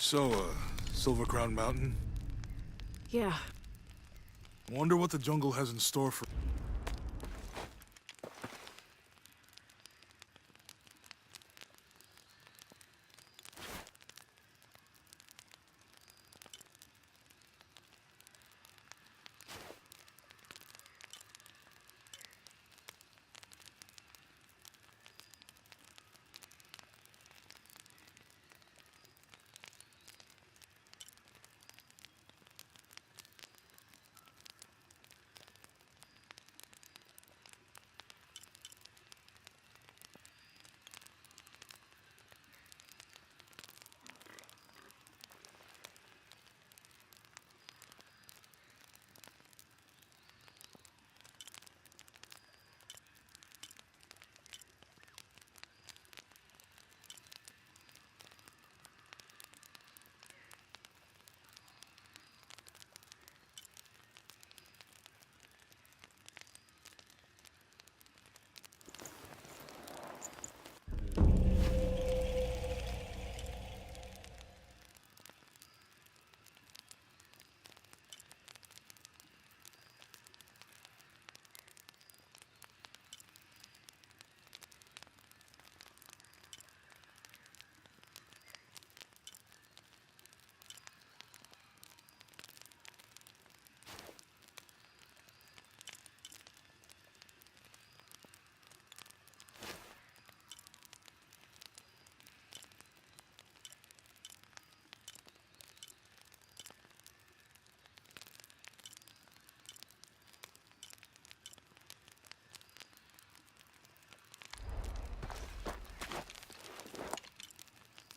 Silver Crown Mountain? Yeah. Wonder what the jungle has in store for...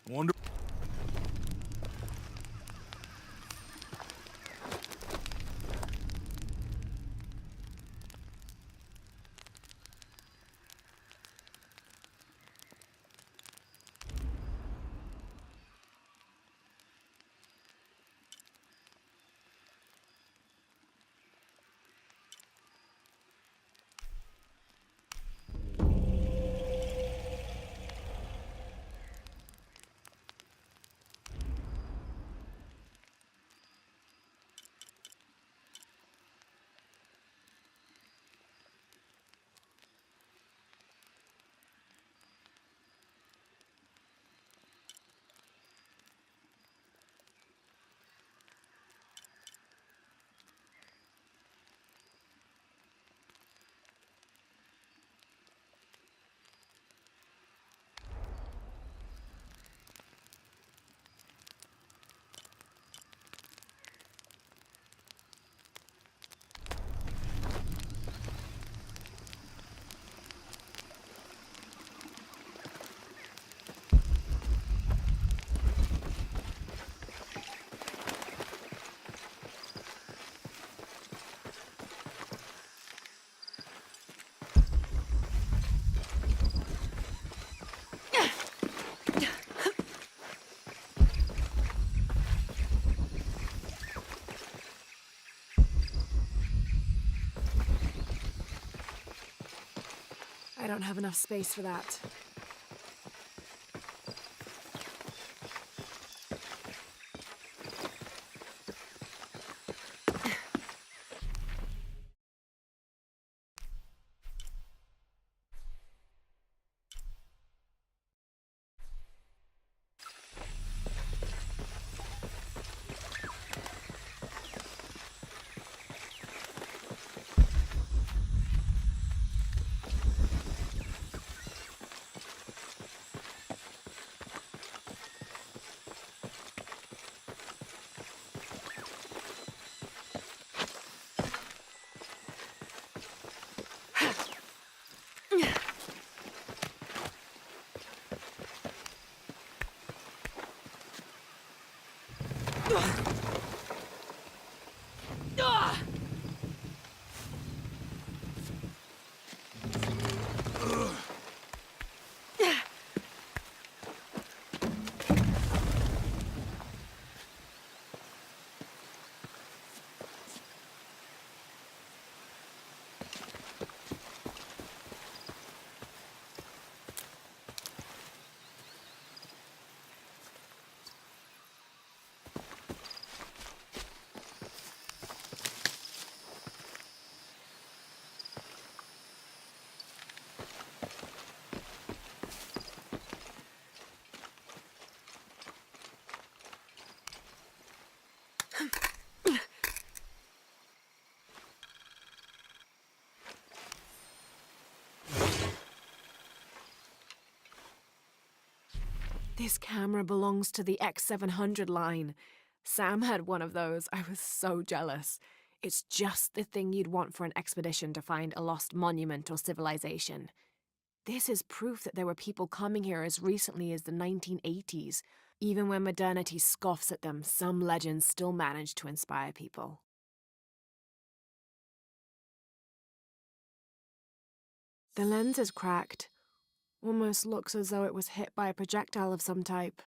Wonder... I don't have enough space for that. This camera belongs to the X700 line. Sam had one of those. I was so jealous. It's just the thing you'd want for an expedition to find a lost monument or civilization. This is proof that there were people coming here as recently as the 1980s. Even when modernity scoffs at them, some legends still manage to inspire people. The lens is cracked. Almost looks as though it was hit by a projectile of some type.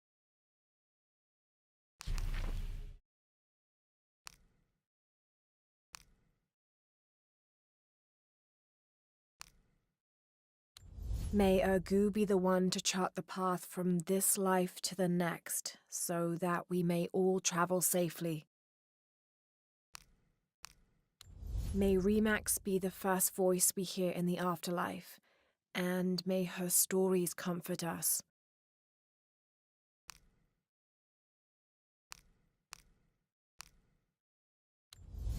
May Ergu be the one to chart the path from this life to the next, so that we may all travel safely. May Remax be the first voice we hear in the afterlife, and may her stories comfort us.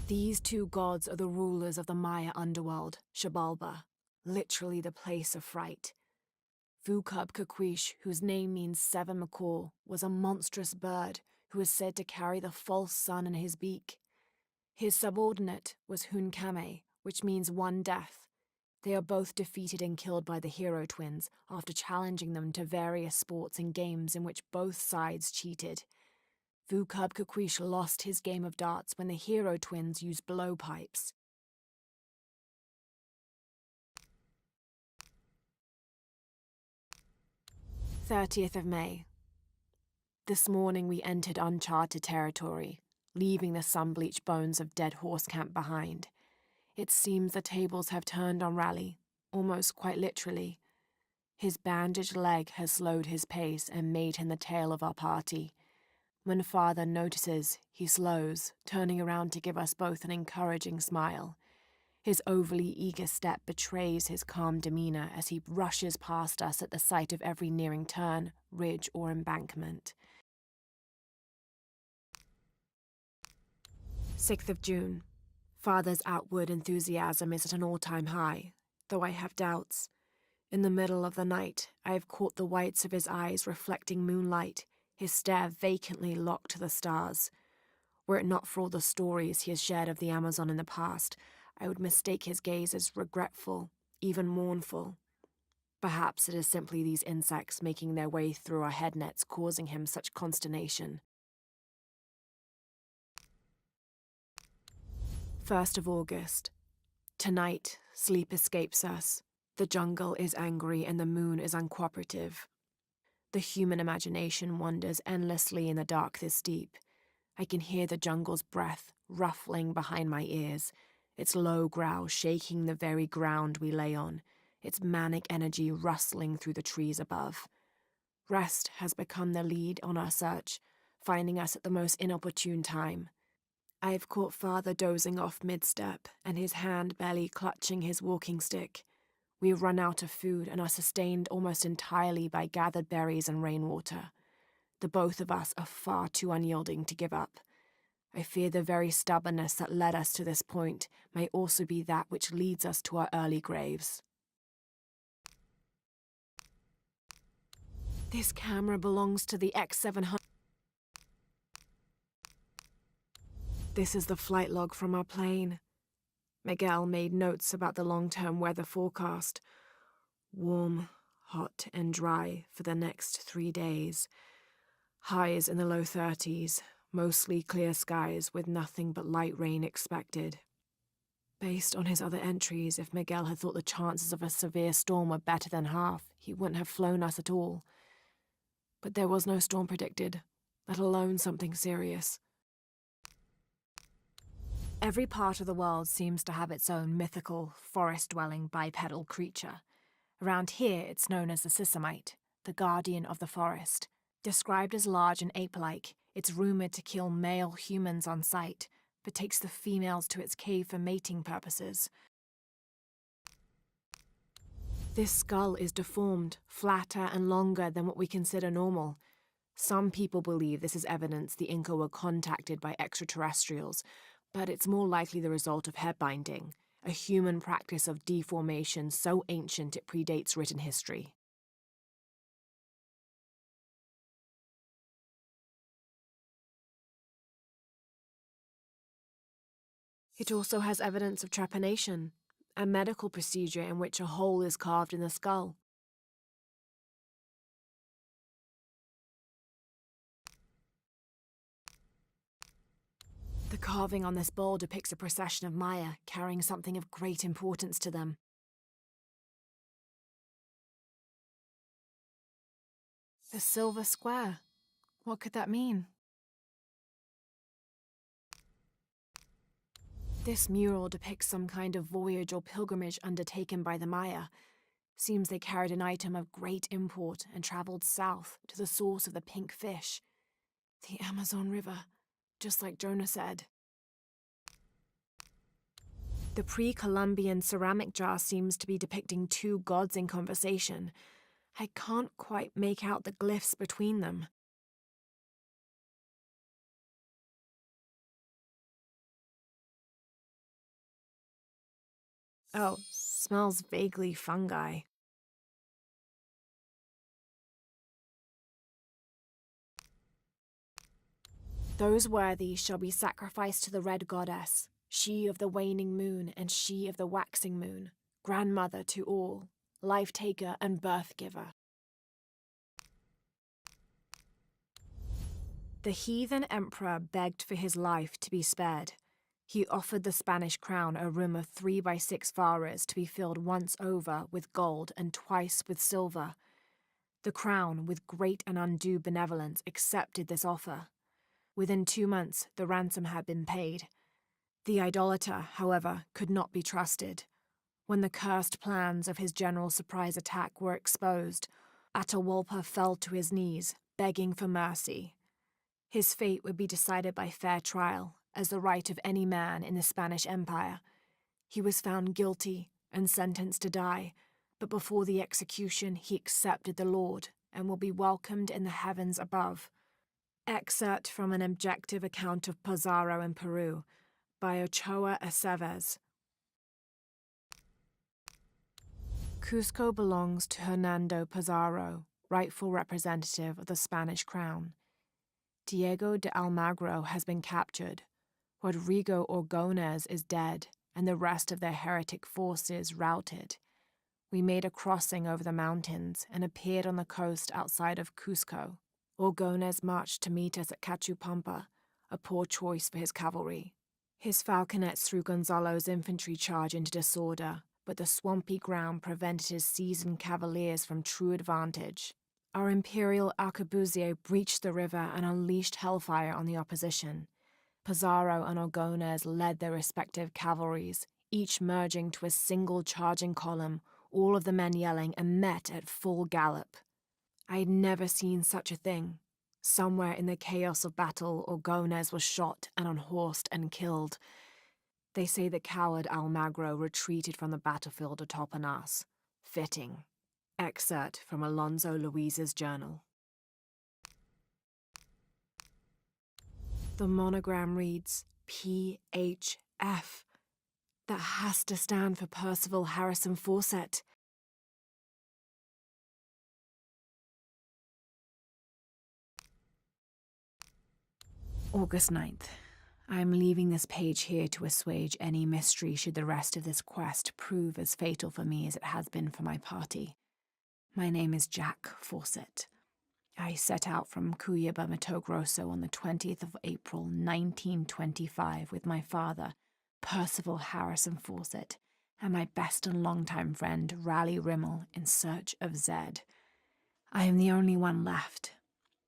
These two gods are the rulers of the Maya underworld, Xibalba, literally the place of fright. Vucub-Caquiche, whose name means seven macaw, was a monstrous bird who is said to carry the false sun in his beak. His subordinate was Hunkame, which means one death. They are both defeated and killed by the hero twins after challenging them to various sports and games in which both sides cheated. Vucub-Caquiche lost his game of darts when the hero twins used blowpipes. "30th of May. This morning we entered uncharted territory, leaving the sun-bleached bones of dead horse camp behind. It seems the tables have turned on Raleigh, almost quite literally. His bandaged leg has slowed his pace and made him the tail of our party. When Father notices, he slows, turning around to give us both an encouraging smile. His overly eager step betrays his calm demeanor as he rushes past us at the sight of every nearing turn, ridge, or embankment. 6th of June. Father's outward enthusiasm is at an all-time high, though I have doubts. In the middle of the night, I have caught the whites of his eyes reflecting moonlight, his stare vacantly locked to the stars. Were it not for all the stories he has shared of the Amazon in the past, I would mistake his gaze as regretful, even mournful. Perhaps it is simply these insects making their way through our head nets causing him such consternation. 1st of August. Tonight, sleep escapes us. The jungle is angry and the moon is uncooperative. The human imagination wanders endlessly in the dark this deep. I can hear the jungle's breath ruffling behind my ears, its low growl shaking the very ground we lay on, its manic energy rustling through the trees above. Rest has become the lead on our search, finding us at the most inopportune time. I have caught Father dozing off mid-step and his hand barely clutching his walking stick. We have run out of food and are sustained almost entirely by gathered berries and rainwater. The both of us are far too unyielding to give up. I fear the very stubbornness that led us to this point may also be that which leads us to our early graves. This camera belongs to the X700. This is the flight log from our plane. Miguel made notes about the long-term weather forecast. Warm, hot, and dry for the next 3 days. Highs in the low 30s, mostly clear skies with nothing but light rain expected. Based on his other entries, if Miguel had thought the chances of a severe storm were better than half, he wouldn't have flown us at all. But there was no storm predicted, let alone something serious. Every part of the world seems to have its own mythical, forest-dwelling bipedal creature. Around here, it's known as the Sisamite, the guardian of the forest. Described as large and ape-like, it's rumored to kill male humans on sight, but takes the females to its cave for mating purposes. This skull is deformed, flatter and longer than what we consider normal. Some people believe this is evidence the Inca were contacted by extraterrestrials, but it's more likely the result of head binding, a human practice of deformation so ancient it predates written history. It also has evidence of trepanation, a medical procedure in which a hole is carved in the skull. The carving on this bowl depicts a procession of Maya carrying something of great importance to them. The silver square. What could that mean? This mural depicts some kind of voyage or pilgrimage undertaken by the Maya. Seems they carried an item of great import and travelled south to the source of the pink fish. The Amazon River, just like Jonah said. The pre-Columbian ceramic jar seems to be depicting two gods in conversation. I can't quite make out the glyphs between them. Oh, smells vaguely fungi. Those worthy shall be sacrificed to the red goddess, she of the waning moon and she of the waxing moon, grandmother to all, life-taker and birth-giver. The heathen emperor begged for his life to be spared. He offered the Spanish crown a room of 3 by 6 varas to be filled once over with gold and twice with silver. The crown, with great and undue benevolence, accepted this offer. Within 2 months, the ransom had been paid. The idolater, however, could not be trusted. When the cursed plans of his general surprise attack were exposed, Atahualpa fell to his knees, begging for mercy. His fate would be decided by fair trial, as the right of any man in the Spanish Empire. He was found guilty and sentenced to die, but before the execution he accepted the Lord and will be welcomed in the heavens above. Excerpt from an objective account of Pizarro in Peru by Ochoa Aceves. Cusco belongs to Hernando Pizarro, rightful representative of the Spanish crown. Diego de Almagro has been captured. Rodrigo Orgones is dead, and the rest of their heretic forces routed. We made a crossing over the mountains and appeared on the coast outside of Cusco. Orgones marched to meet us at Cachupampa, a poor choice for his cavalry. His falconets threw Gonzalo's infantry charge into disorder, but the swampy ground prevented his seasoned cavaliers from true advantage. Our imperial arquebusier breached the river and unleashed hellfire on the opposition. Pizarro and Orgones led their respective cavalries, each merging to a single charging column, all of the men yelling, and met at full gallop. I had never seen such a thing. Somewhere in the chaos of battle, Orgones was shot and unhorsed and killed. They say the coward Almagro retreated from the battlefield atop an ass. Fitting. Excerpt from Alonso Luiz's journal. The monogram reads PHF. That has to stand for Percival Harrison Fawcett. August 9th. I am leaving this page here to assuage any mystery should the rest of this quest prove as fatal for me as it has been for my party. My name is Jack Fawcett. I set out from Cuyaba, Mato Grosso on the 20th of April, 1925 with my father, Percival Harrison Fawcett, and my best and longtime friend, Raleigh Rimmel, in search of Zed. I am the only one left.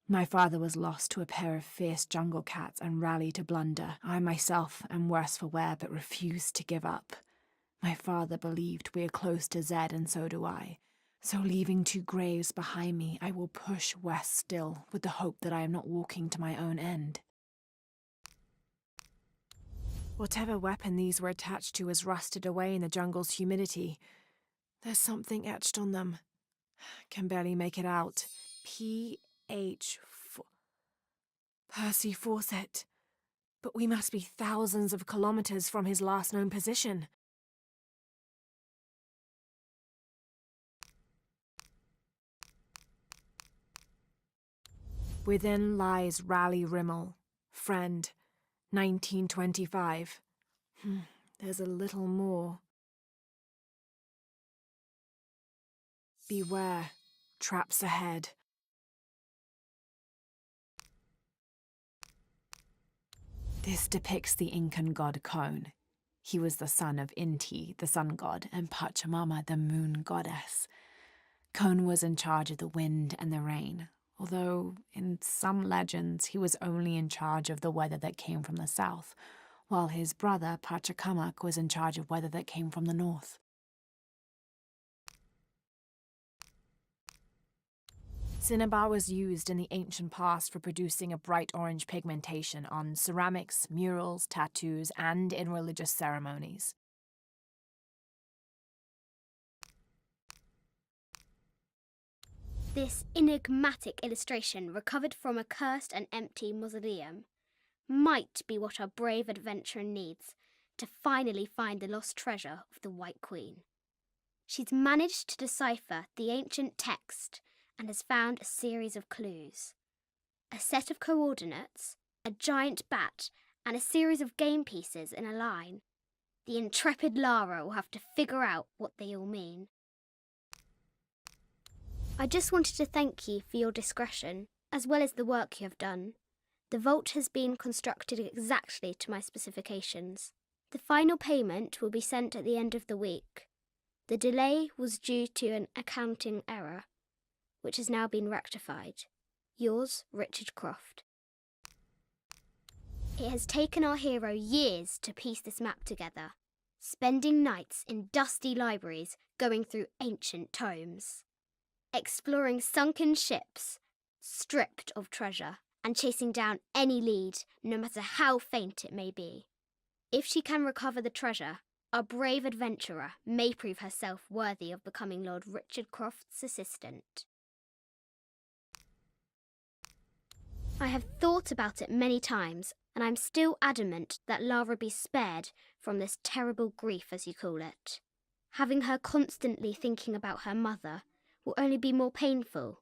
My father was lost to a pair of fierce jungle cats and Raleigh to blunder. I myself am worse for wear but refuse to give up. My father believed we are close to Zed, and so do I. So leaving 2 graves behind me, I will push west still, with the hope that I am not walking to my own end. Whatever weapon these were attached to has rusted away in the jungle's humidity. There's something etched on them. Can barely make it out. Percy Fawcett. But we must be thousands of kilometers from his last known position. Within lies Raleigh Rimmel, friend, 1925. There's a little more. Beware, traps ahead. This depicts the Incan god Kon. He was the son of Inti, the sun god, and Pachamama, the moon goddess. Kon was in charge of the wind and the rain, although in some legends he was only in charge of the weather that came from the south, while his brother Pachacamac was in charge of weather that came from the north. Cinnabar was used in the ancient past for producing a bright orange pigmentation on ceramics, murals, tattoos, and in religious ceremonies. This enigmatic illustration, recovered from a cursed and empty mausoleum, might be what our brave adventurer needs to finally find the lost treasure of the White Queen. She's managed to decipher the ancient text and has found a series of clues. A set of coordinates, a giant bat, and a series of game pieces in a line. The intrepid Lara will have to figure out what they all mean. I just wanted to thank you for your discretion, as well as the work you have done. The vault has been constructed exactly to my specifications. The final payment will be sent at the end of the week. The delay was due to an accounting error, which has now been rectified. Yours, Richard Croft. It has taken our hero years to piece this map together, spending nights in dusty libraries going through ancient tomes, exploring sunken ships, stripped of treasure, and chasing down any lead, no matter how faint it may be. If she can recover the treasure, our brave adventurer may prove herself worthy of becoming Lord Richard Croft's assistant. I have thought about it many times, and I'm still adamant that Lara be spared from this terrible grief, as you call it. Having her constantly thinking about her mother will only be more painful.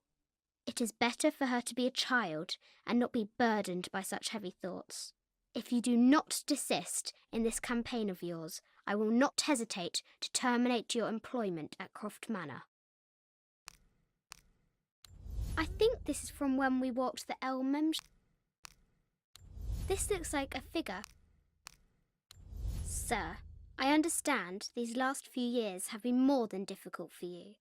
It is better for her to be a child and not be burdened by such heavy thoughts. If you do not desist in this campaign of yours, I will not hesitate to terminate your employment at Croft Manor. I think this is from when we walked the Elmem. This looks like a figure. Sir, I understand these last few years have been more than difficult for you.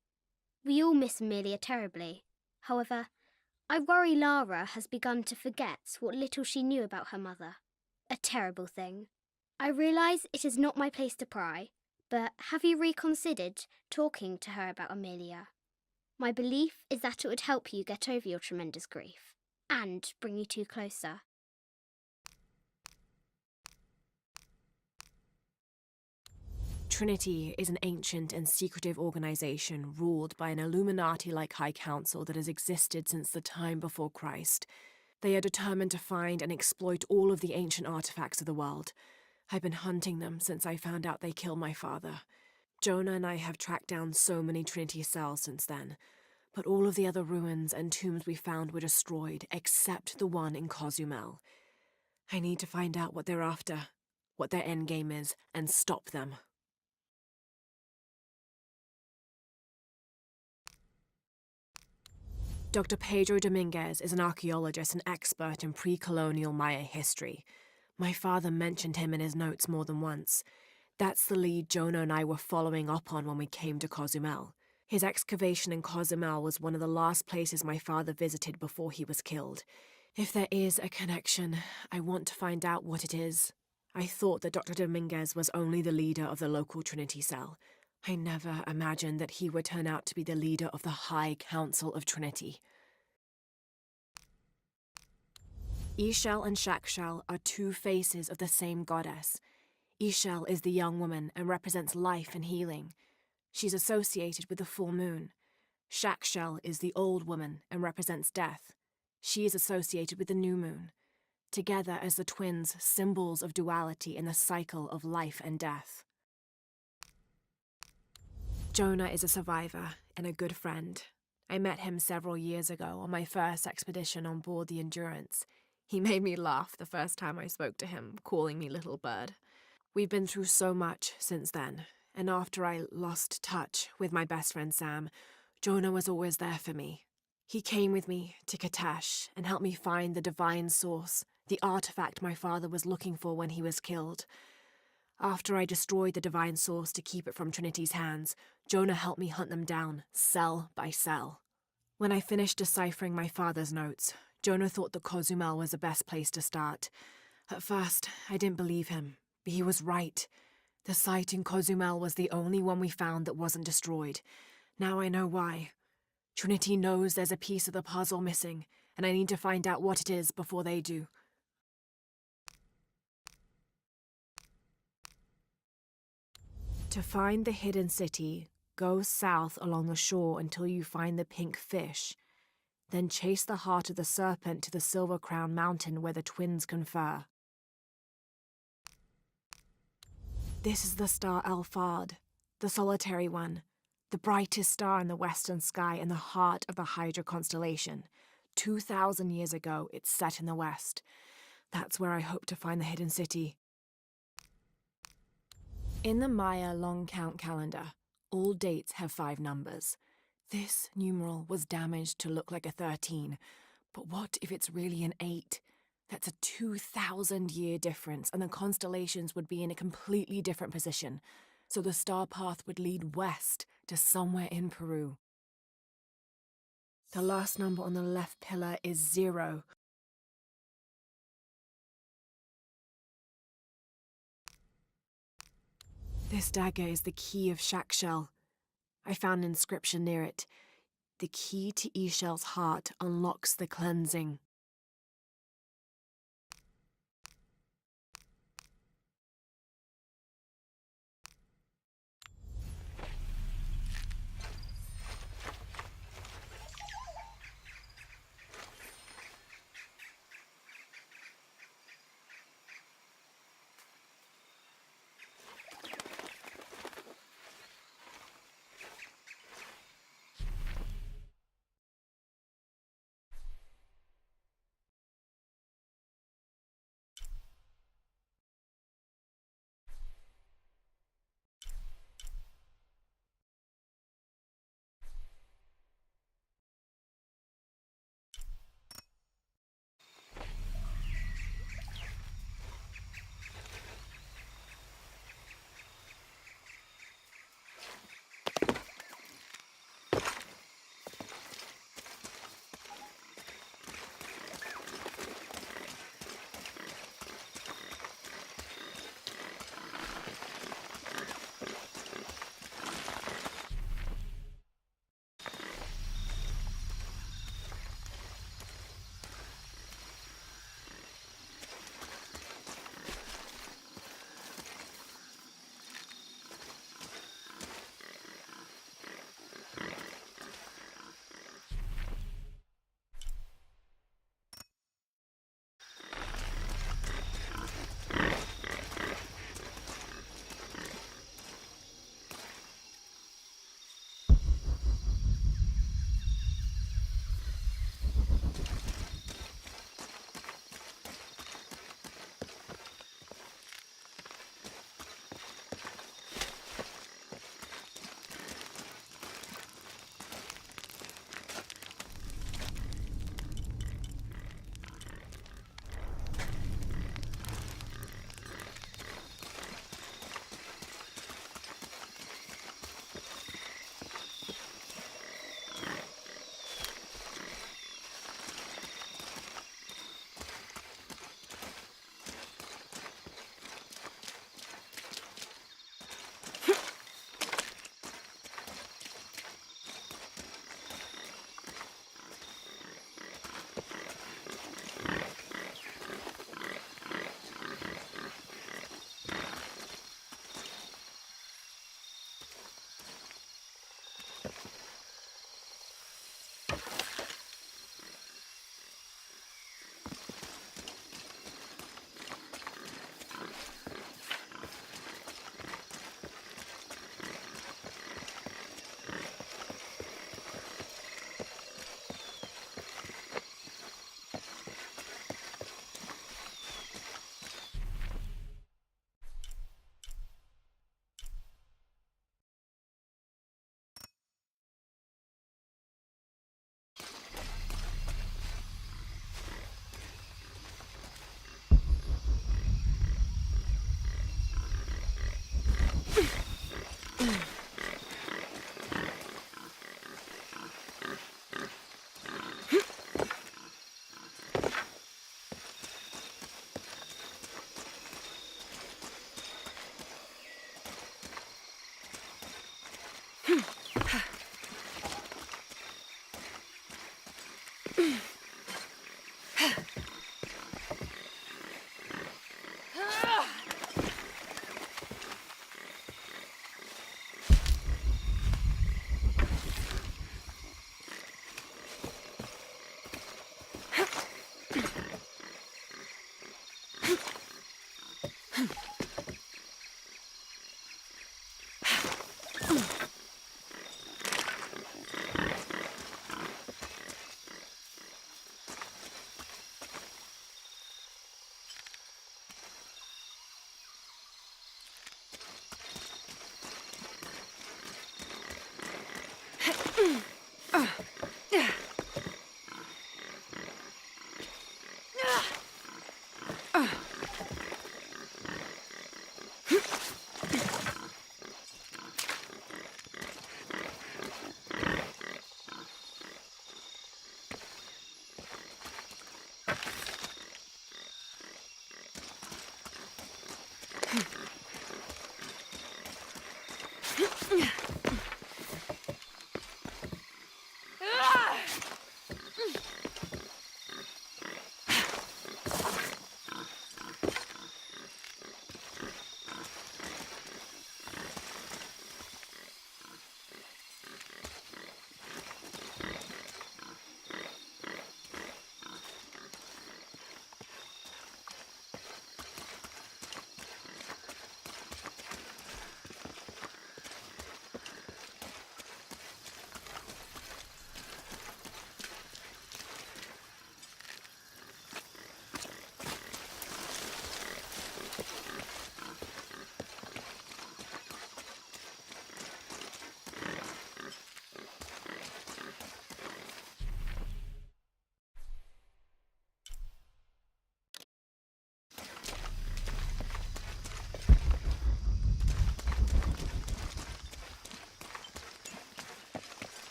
We all miss Amelia terribly. However, I worry Lara has begun to forget what little she knew about her mother. A terrible thing. I realise it is not my place to pry, but have you reconsidered talking to her about Amelia? My belief is that it would help you get over your tremendous grief, and bring you two closer. Trinity is an ancient and secretive organization ruled by an Illuminati-like High Council that has existed since the time before Christ. They are determined to find and exploit all of the ancient artifacts of the world. I've been hunting them since I found out they killed my father. Jonah and I have tracked down so many Trinity cells since then, but all of the other ruins and tombs we found were destroyed, except the one in Cozumel. I need to find out what they're after, what their endgame is, and stop them. Dr. Pedro Dominguez is an archaeologist and expert in pre-colonial Maya history. My father mentioned him in his notes more than once. That's the lead Jonah and I were following up on when we came to Cozumel. His excavation in Cozumel was one of the last places my father visited before he was killed. If there is a connection, I want to find out what it is. I thought that Dr. Dominguez was only the leader of the local Trinity cell. I never imagined that he would turn out to be the leader of the High Council of Trinity. Ixchel and Shakshel are two faces of the same goddess. Ixchel is the young woman and represents life and healing. She's associated with the full moon. Shakshel is the old woman and represents death. She is associated with the new moon. Together as the twins, symbols of duality in the cycle of life and death. Jonah is a survivor and a good friend. I met him several years ago on my first expedition on board the Endurance. He made me laugh the first time I spoke to him, calling me Little Bird. We've been through so much since then, and after I lost touch with my best friend Sam, Jonah was always there for me. He came with me to Katash and helped me find the divine source, the artifact my father was looking for when he was killed. After I destroyed the divine source to keep it from Trinity's hands, Jonah helped me hunt them down, cell by cell. When I finished deciphering my father's notes, Jonah thought that Cozumel was the best place to start. At first, I didn't believe him, but he was right. The site in Cozumel was the only one we found that wasn't destroyed. Now I know why. Trinity knows there's a piece of the puzzle missing, and I need to find out what it is before they do. To find the hidden city, go south along the shore until you find the pink fish. Then chase the heart of the serpent to the Silver Crown Mountain where the twins confer. This is the star Alphard, the solitary one, the brightest star in the western sky and the heart of the Hydra constellation. 2,000 years ago, it's set in the west. That's where I hope to find the hidden city. In the Maya long count calendar, all dates have 5 numbers. This numeral was damaged to look like a 13, but what if it's really an 8? That's a 2,000-year difference, and the constellations would be in a completely different position, so the star path would lead west to somewhere in Peru. The last number on the left pillar is 0. This dagger is the key of Shakshel. I found an inscription near it. The key to Ishel's heart unlocks the cleansing.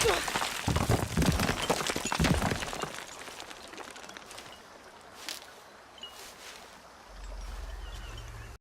Ugh.